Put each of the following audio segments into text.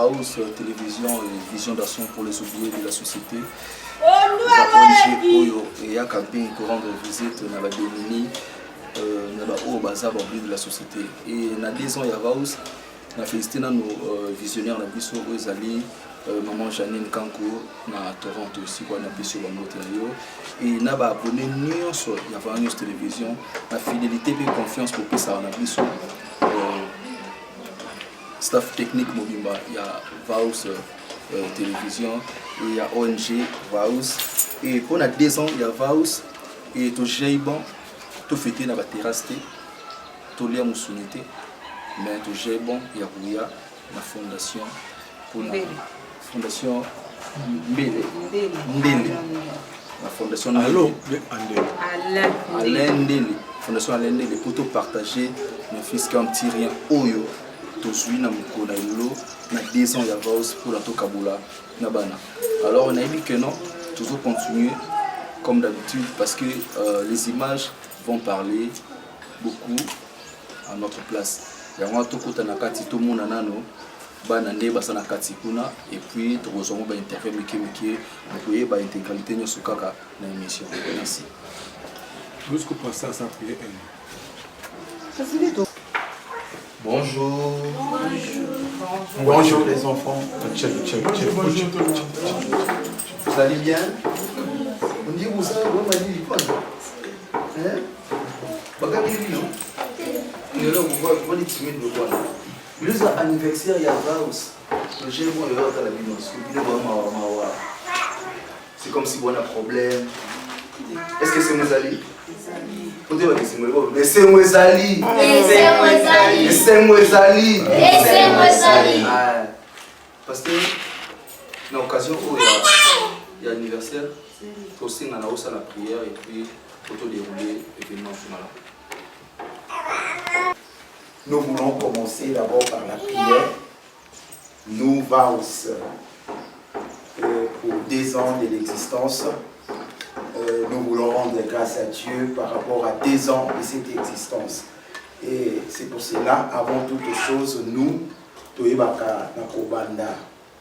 Vaus Télévision et Vision d'action pour les oubliés de la société. ONG et un camping pour rendre visite à la Bénini, au bazar de la société. Et dans 10 ans, il y a Vaus, on a félicité nos visionnaires, on a vu aux alliés, maman Janine Kanko, na Toronto aussi, on a vu sur le mot. Et on a abonné sur la News Télévision, la fidélité et confiance pour que ça on a vu sur staff technique Mobimba, il y a Vaus Télévision, et il y a ONG Vaus. Et pendant 2 ans, il y a Vaus, et tout j'ai bon, tout fêté dans la terrasse, tout lien moussounité, mais tout j'ai bon, il y a la fondation pour la fondation Mbele. La fondation Alain Ndele. Fondation Alain Ndele pour tout partager, mes fils qui ont petit rien Oyo. Na 2 ans il y a Vaus pour la Kabula Nabana. Alors on a dit que non, toujours continuer comme d'habitude parce que les images vont parler beaucoup à notre place. Il y a un tout le monde et puis tu reçois une interview pour l'intégralité de ce cas dans l'émission. Merci. Jusqu'au passage à prier. Bonjour. Bonjour les enfants. Vous allez bien? On dit vous savez, vous m'avez dit quoi? Hein? Regardez lui, non? Vous voyez timide de quoi? Le anniversaire, il y a Vaus. Le j'ai moi, il y a dans la vie. C'est comme si on a un problème. Est-ce que c'est mes alliés? Mais c'est moi Zali. Parce que dans l'occasion où il y a l'anniversaire, aussi on a aussi la prière et puis pour tout dérouler l'événement final. Nous voulons commencer d'abord par la prière. Nous, Vaus, pour 2 ans de l'existence, nous voulons rendre grâce à Dieu par rapport à 2 ans de cette existence. Et c'est pour cela, avant toute chose, nous, Toyebaka Nakobanda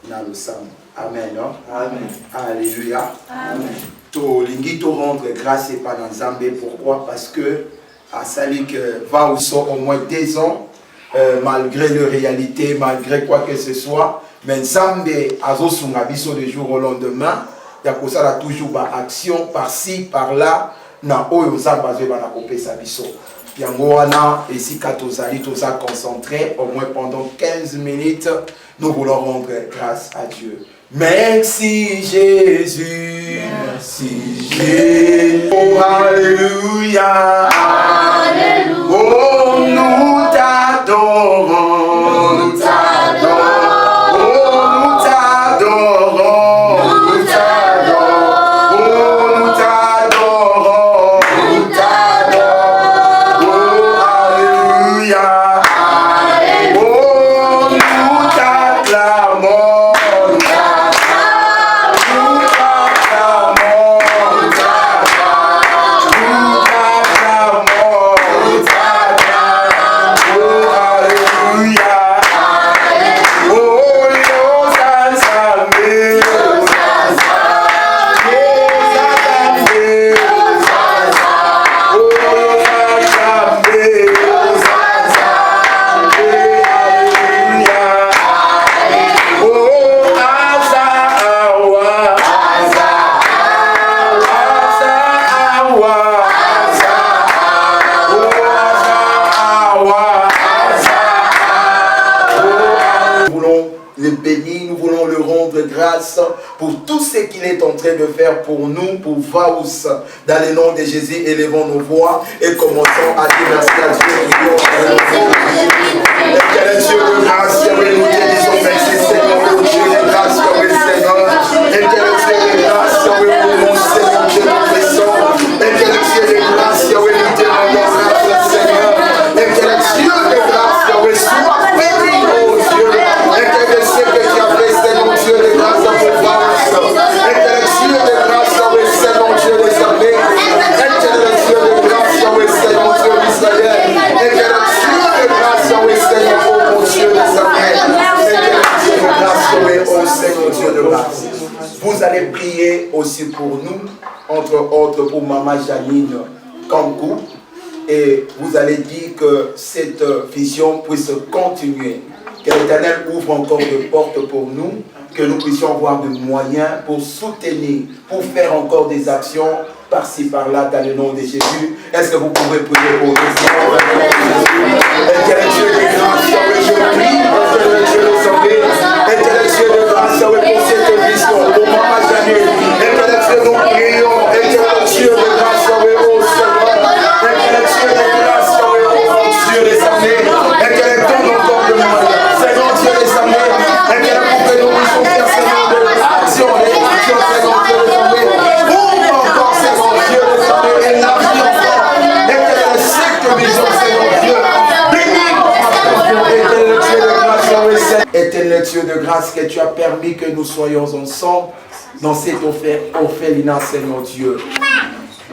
Nalosam. Amen. Amen. Alléluia. Amen. Tolingi to rendre grâce et pas dans Zambé. Pourquoi? Parce que à Sali que Vaus au moins 2 ans, malgré leur réalité, malgré quoi que ce soit, mais Zambé a Zosungabiso de jour au lendemain. Il y a toujours des actions par-ci, par-là, na oyo zamba zeba na kopesa biso. Yango wana ici katozali toza concentré au moins pendant 15 minutes, nous voulons rendre grâce à Dieu. Merci Jésus. Merci Jésus. Oh, alléluia. Alléluia. Oh, nous t'adorons. Nous t'adorons. Pour tout ce qu'il est en train de faire pour nous, pour Vaus, dans le nom de Jésus, élevons nos voix et commençons à dire merci à Dieu. Quel Dieu de grâce, nous te disons merci Seigneur, Dieu de grâce, Seigneur, et quel Dieu de grâce, mon Seigneur, Dieu de présence, et quel Dieu de grâce, nous te rendons grâce Seigneur, et quel Dieu de grâce, sois béni, mon Dieu, et quel Dieu que tu as fait, Seigneur, Dieu de grâce, pour Vaus. Dieu de grâce, Seigneur Dieu des armées, Dieu de grâce, Seigneur Dieu d'Israël, Dieu de grâce, Seigneur, oh mon Dieu des armées, Dieu de grâce, allez prier aussi pour nous, entre autres pour Maman Janine Kankou. Et vous allez dire que cette vision puisse continuer. Que l'Éternel ouvre encore des portes pour nous, que nous puissions avoir des moyens pour soutenir, pour faire encore des actions par-ci, par-là, dans le nom de Jésus. Est-ce que vous pouvez prier pour nous? Éternel Dieu de grâce, je prie, éternel Dieu de santé, éternel Dieu de grâce, pour cette vision, pour Maman Janine, éternel Dieu, nous prions, éternel Dieu de grâce, au Seigneur, éternel Dieu de grâce, au Dieu des armées, éternel donne encore le moyen, Seigneur Dieu des armées, éternel pour que nous puissions faire Seigneur de l'action, les actions, Seigneur Dieu des armées, ouvre encore Seigneur Dieu des armées, élargis encore, éternel cette vision, Seigneur Dieu, bénis éternel Dieu de grâce, éternel Dieu de grâce, que tu as permis que nous soyons ensemble dans cette orphelinat, Seigneur Dieu.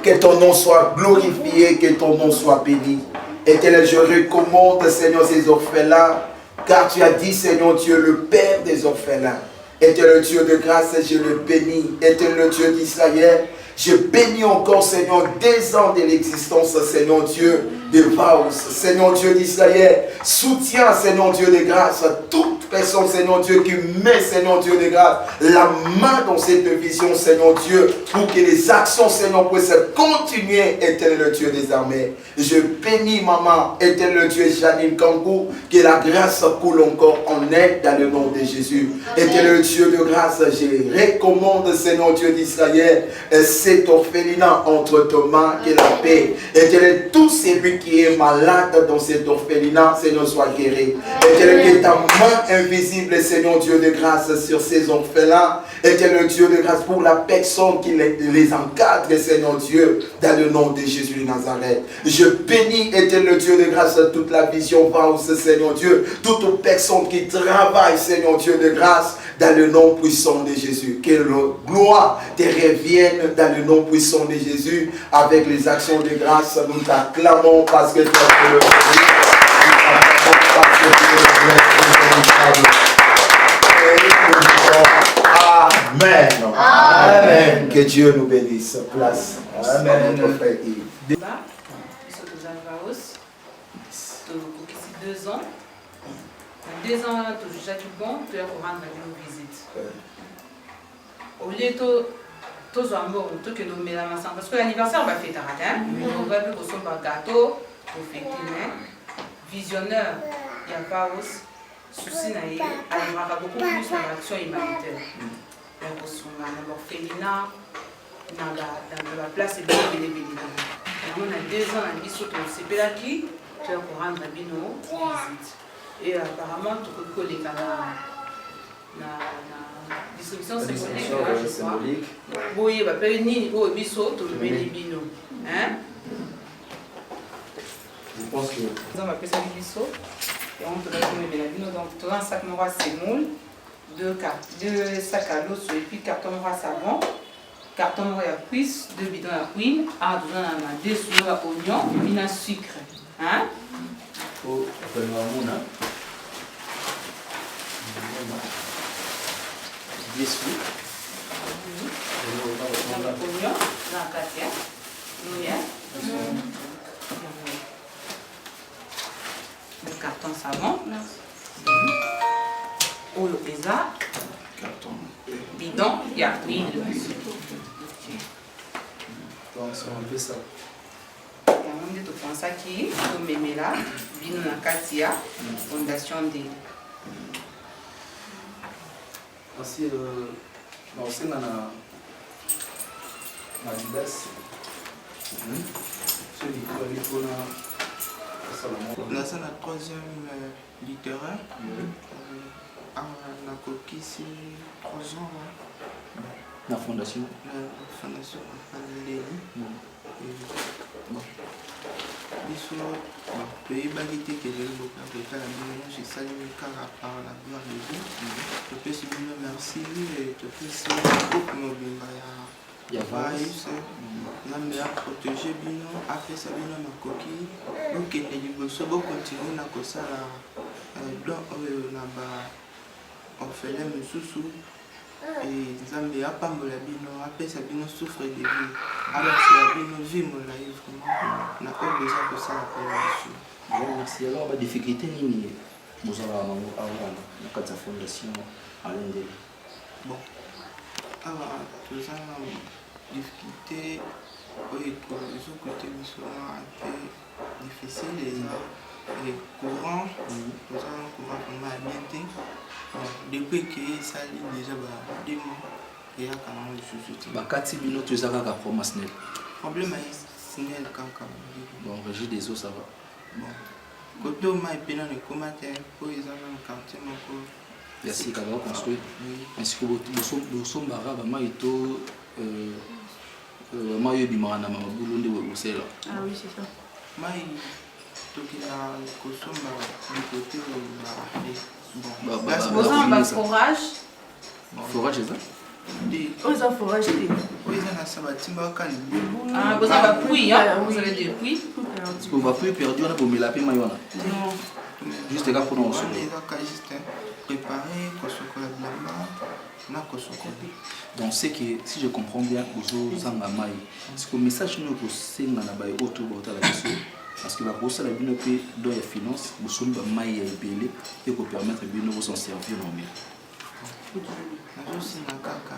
Que ton nom soit glorifié, que ton nom soit béni. Éternel, je recommande, Seigneur, ces orphelins, car tu as dit, Seigneur Dieu, le Père des orphelins. Éternel Dieu de grâce, je le bénis. Éternel Dieu d'Israël, je bénis encore, Seigneur, des ans de l'existence, Seigneur Dieu de Vaus, Seigneur Dieu d'Israël. Soutiens, Seigneur Dieu de grâce, toute personne, Seigneur Dieu, qui met, Seigneur Dieu de grâce, la main dans cette vision, Seigneur Dieu, pour que les actions, Seigneur, puissent continuer, éternel Dieu des armées. Je bénis, maman, éternel Dieu, Janine Kankou, que la grâce coule encore en elle dans le nom de Jésus. Éternel Dieu de grâce, je recommande, Seigneur Dieu d'Israël, cet orphelinat entre tes mains, que la paix, éternel, tout celui qui est malade dans cet orphelinat, Seigneur, soit guéri. Éternel, que ta main invisible, Seigneur Dieu de grâce, sur ces orphelins, éternel Dieu de grâce, pour la personne qui les encadre, Seigneur Dieu, dans le nom de Jésus de Nazareth. Je bénis, éternel Dieu de grâce, toute la vision Vaus, Seigneur Dieu, toute personne qui travaille, Seigneur Dieu de grâce, dans le nom puissant de Jésus. Que la gloire te revienne dans le nom puissant de Jésus. Avec les actions de grâce, nous t'acclamons parce que tu as fait le Amen. Amen. Que Dieu nous bénisse. Place. Amen. Notre frère Yves. Ils sont aux Vaos. Ils 2 ans. Dans 2 ans, tu as déjà bon, tu as rendre une visite. Au lieu de tous les amours, tout que nous mettons ensemble. Parce que l'anniversaire va faire tard, hein? On va plus que un gâteau, pour fêter. Visionnaire, il y a pas aussi. Souci arrivera beaucoup plus dans l'action humanitaire. Donc, on a l'orphelinat, dans la place de Béné. On a 2 ans, on a dit que c'est Pelaki, tu as rendre la visite. Et apparemment, tu peux coller dans la distribution symbolique. Oui, il va faire une ligne au biseau, tu mets les binos. Je pense que. On va faire ça les biseaux. Et on te donne les binos. Donc, tu as un sac noir sémoule, 2 sacs à l'eau, et puis carton noir savon, carton noir à cuisse, 2 bidons à cuisine, un deux sous à oignon, et puis un sucre. Hein? Oh, ben, Mouna. 10 sous. Oignon, dans la café. Le carton savon. Eau de pizza. Bidon, il y a huile. Donc, c'est un peu ça. Il y a un peu de ça qui est là. Bino na Katia, fondation de. Aussi, c'est dans la Didas. Là, c'est la 3e littéraire. La coquille, c'est 3 ans. La fondation. La fondation le pays bagité que je veux j'ai salué par la gloire de Dieu. Je peux se dire merci et je peux se dire la meilleure protégée, a fait ça bien ma coquille. Donc, il faut continuer à faire ça là-bas. On fait les sous Et Zambé a pambola bino, après ça bino souffre de vie. Alors c'est la bino vie mon là vraiment. On n'a pas besoin de ça la Bon, merci. Alors, la difficulté, nous avons la fondation à l'Inde. Bon. Alors, tout ça, difficulté, oui, pour les autres côtés, nous sommes un peu difficiles. Et courant, nous avons un courant vraiment ambienté. Depuis que ça lit déjà 2 mois, il y a quand même des choses. Bakati bino tu zaka ka promesse nel. Problème est signal quand Bon, régie des eaux ça va. bon. Côté au mai pénal de combattre pour les hommes quartier mon corps. Il y a 6 cadres construits. Ainsi que nous sommes arabes, maïto, maïo bimana, maboulonde ou c'est là. Ah oui, c'est ça. Mai, tout qui a consommé du côté où bon. Vous avez un forage? Forage, c'est ça? Vous avez un forage? Oui, ça a sabatimba quand Ah, vous avez un puits, hein? Vous avez des puits? Parce qu'on va plus perdu, on a pour me laper maïona. Non. Juste les gars pour nous on est juste préparé, qu'on on a donc c'est que si je comprends bien, c'est que le message nous que c'est dans la baie autour de la question parce que la grosse la bien paix dans les finances, nous sommes maï et belé et pour permettre bien nous s'en servir en mieux. aussi na kaka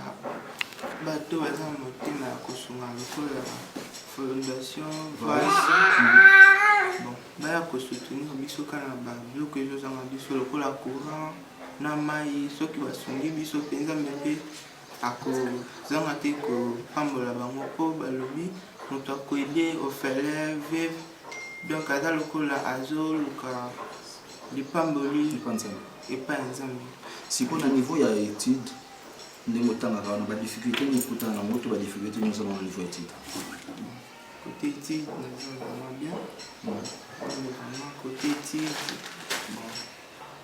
bato baza motema ya kosunga lokola fondation voice bon baya kosoutenir biso kaka na babiloko ezozanga biso lokola courant na mai soki basungi biso mpenza mpe akozanga te kopambola bango mpo balobi moto akoede ofele veve donc aza lokola azoluka lipamboli epai ya nzambe sikoyo na niveau ya étude ndenge otangaka wana badifficulté nikutana na moto badifficulté nyonso na niveau ya étude côté étude naza vraiment bien vraiment côté étude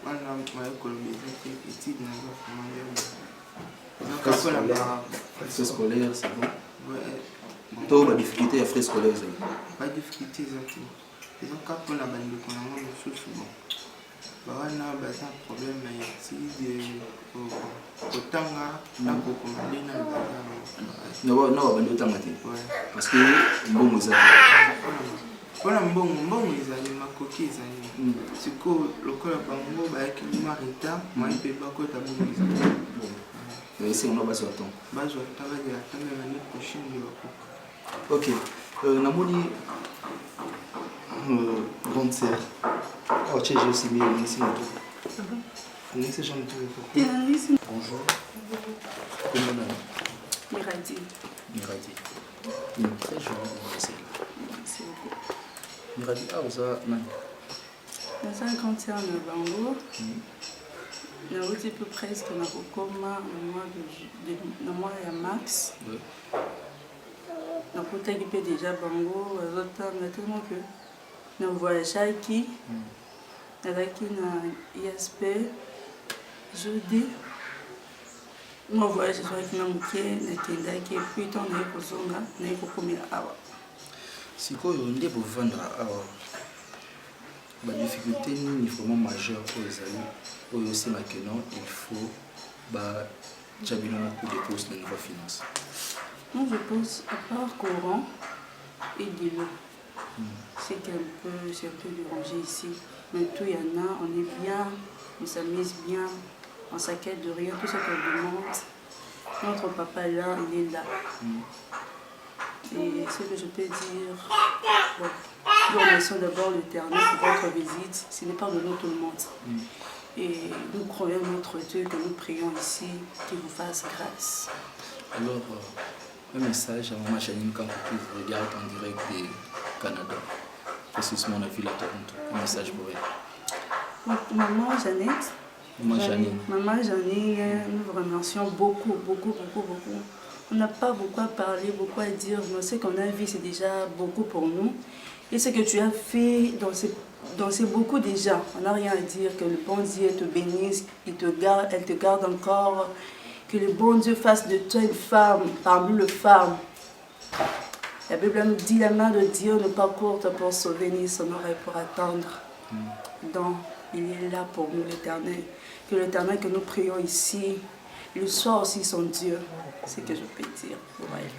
wana mayekolo beza te étude naza vraiment bien frais scolaire c'est bon to badifficulté ya frais scolaire ezali badifficulté eza te ezaka mpona bandeko nango mosusu bon bawana baza problème ya étude kotanga na kokoma nde na babandi otanga te parce que mbongo eza mpona mbongo ezali makoki ezali sikoyo lokola bango bayaki bima retard mai mpe bakota bongo ezali esengo bazwa temps bazwa temps bazela temps me l'année prochaine nde bakoka ok namoni grande sœur oh j'ai aussi mis ici bonjour comment on a Miradi. Très joli. Merci beaucoup. Miradi, vous avez Dans un cancer de Bango, nous avons presque dans le mois de mars. Nous avons déjà Bango, tellement que nous voyageons qui avec une ISP, jeudi. Moi voyage avec ma moitié, nakendaki et puis tant na kozonga na kokomela awa. Sikoyo nde bovandra awa. Ba difficulté ni vraiment majeure pour les amis. Oyo c'est ma non, il faut ba jabina na coup de pouce dans niveau finance. Moi je pense à part courant et de l'eau. C'est un peu dérangé ici. Mais tout il y en a, on est bien, on s'amuse bien. On s'inquiète de rien, tout ce qu'on demande. Notre papa là, il est là. Et ce que je peux dire, nous remercions d'abord l'Éternel pour votre visite. Ce n'est pas de nous tout le monde. Et nous croyons notre Dieu que nous prions ici, qu'il vous fasse grâce. Alors, un message à Maman Janine quand vous regardez en direct du Canada. Précisément, on a vu la Toronto. Un message pour elle. Donc, Maman Jeannette. Maman Janine, nous vous remercions beaucoup. On n'a pas beaucoup à parler, beaucoup à dire, mais ce qu'on a vu, c'est déjà beaucoup pour nous. Et ce que tu as fait, c'est beaucoup déjà. On n'a rien à dire. Que le bon Dieu te bénisse, il te garde, elle te garde encore. Que le bon Dieu fasse de toi une femme, parmi les femmes. La Bible nous dit, la main de Dieu n'est pas courte pour sauver, ni son oreille pour attendre. Donc, il est là pour nous, l'Éternel. Que l'Éternel que nous prions ici, le soir aussi son Dieu. C'est ce que je peux dire. Ouais.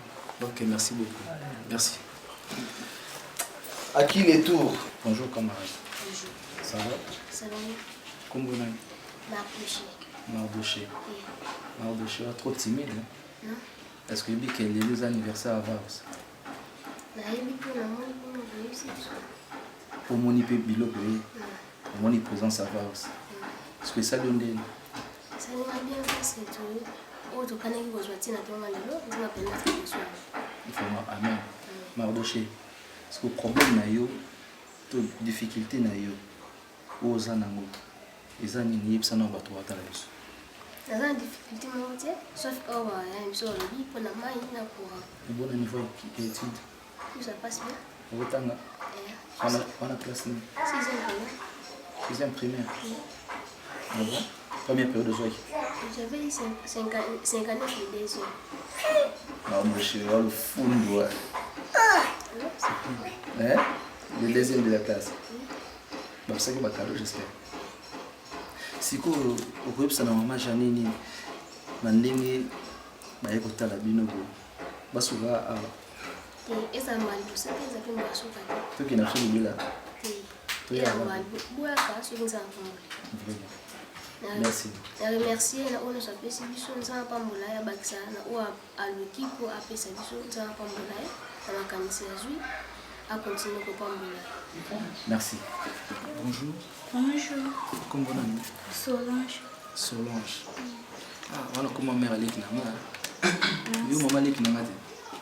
Ok, merci beaucoup. Merci. À qui les tours? Bonjour camarade. Bonjour. Ça va? Ça va? Comment vous allez? Mardoché. Mardoché. Oui. Mardoché, trop timide. Hein? Non? Est-ce que vous avez les anniversaires à Vars? Pour mon IP Bilo, pour mon présence à Vars. Est-ce que ça donne des... Ça m'a bien fait tout. Oh, tu connais que vous êtes dans le il faut amen. Mardoché. Est-ce que le problème na yo, la difficulté na yo, aux anango, les années ça n'a pas trop à la vie. La difficulté mondiale, sauf qu'il y a une chose pour la main et la courant. Le bon niveau d'études. Tout ça passe bien. Vous êtes en classe 6e primaire. Ah bon? Première période de Zoï. J'avais 59 et 2 ans. Non, moi je suis le fou. Hein? Le deuxième de la classe. C'est ça que je vais cadeau, j'espère. Si vous avez ça dans ma janine, mandenge bayekotala bino bo basuka a eza mali busaka eza pe basuka to kina fili bila to ya mali boya ka so nza pambola. Merci. Na remercier na ono sa pesi biso nza pambola ya bakisa na o aluki po apesa biso nza pambola na makanisi ya zui a continuer ko pambola. Merci. Bonjour. Bonjour. Comment vous allez? Solange. Solange. Ah, voilà comment mère Alec Nama. Vous maman Alec Nama.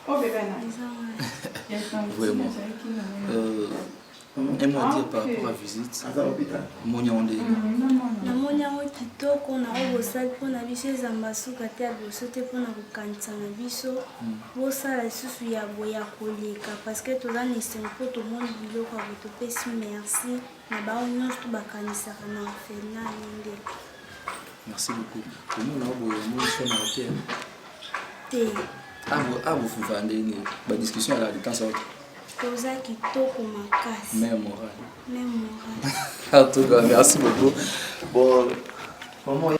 Oh bébé vraiment. Aime-moi dire par rapport à visite. Mon yonde. Na moni yango kitoko na oyo bosali mpona biso ezamba suka te ya biso te mpona kokanisa na biso bosala lisusu ya boye ya koleka parceke toza na esengo mpo tomoni biloko ya botopesi merci na bao nyonso to bakanisaka na orphelinat yende. Merci beaucoup. Komona boye mo so na hotel te vous fuvandeni ba discussion à la distance autre. toza kitoko makasi. Mère morale. Mère morale. En tout cas, merci beaucoup. Bon, maman,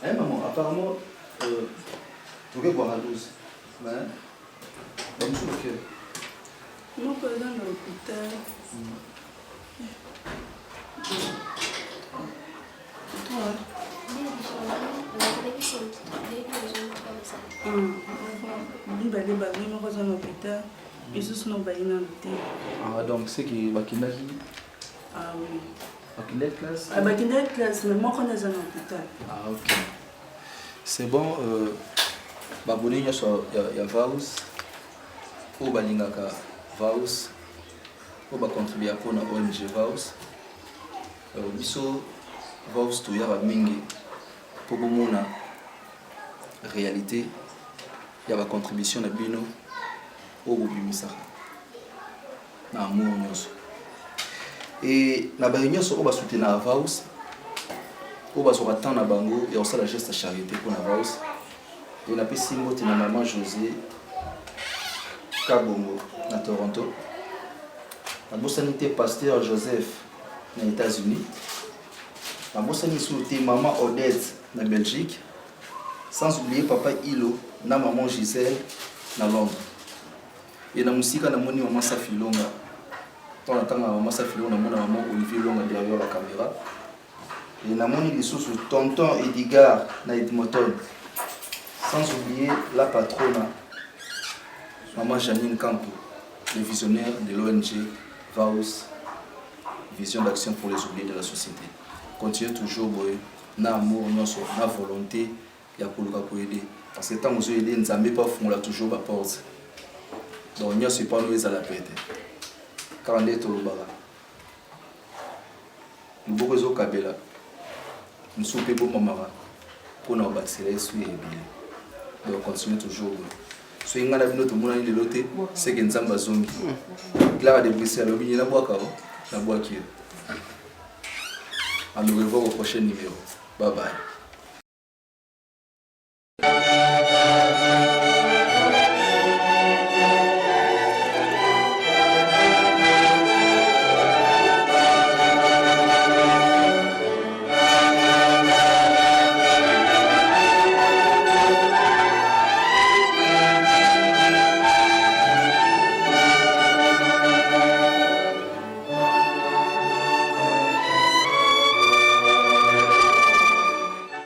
maman, apparemment, tu veux boire à 12. Mais, comme ça, ok. Mon cousin dans l'hôpital. Ah, donc c'est qui va qu'il Ah oui. Quelle classe? Ah bah quelle classe, mais moi on est dans l'hôpital. Ah ok. C'est bon. Baboni ya Vaus. Ou balingaka Vaus. Ou ba contribuer pour na ONG Vaus. Biso Vaus to ya ba mingi. Pour bomona réalité ya ba contribution na bino au bobimisaka. Na amour nyonso. Et na ba nyonso ko ba soutenir Vaus. Ko ba so attendre na bango et on sala geste charité pour na Vaus. Et na pesi mbote na maman José Kabongo na Toronto. Na bosanité pasteur Joseph na États-Unis. Na bosanité souté maman Odette na Belgique. Sans oublier papa Ilo na maman Gisèle na Londres. Et na musika na moni maman Safilonga. Tant la maman Safilonga na maman Olivier Longa derrière la caméra. Et na moni lisusu tonton Edgar na Edmonton. Sans oublier la patronne, maman Janine Campo, le visionnaire de l'ONG Vaus, Vision d'action pour les oubliés de la société. Continuez toujours, boy, na amour, na volonté, il y a pour le aider. Parce que tant que vous aidez, nous n'avons pas fait toujours la porte. Donc, nous ne sommes pas nous à la pète. Car on est au Lubara. Nous avons besoin de Kabela. Nous sommes peu bon maman pour nous bâtir les souhaits et bien. Donc continuez toujours. So ingana bino to mona ile lote c'est que nzamba zongi. Clara de Bruxelles obi na boaka na boaki. À nous revoir au prochain numéro. Bye bye.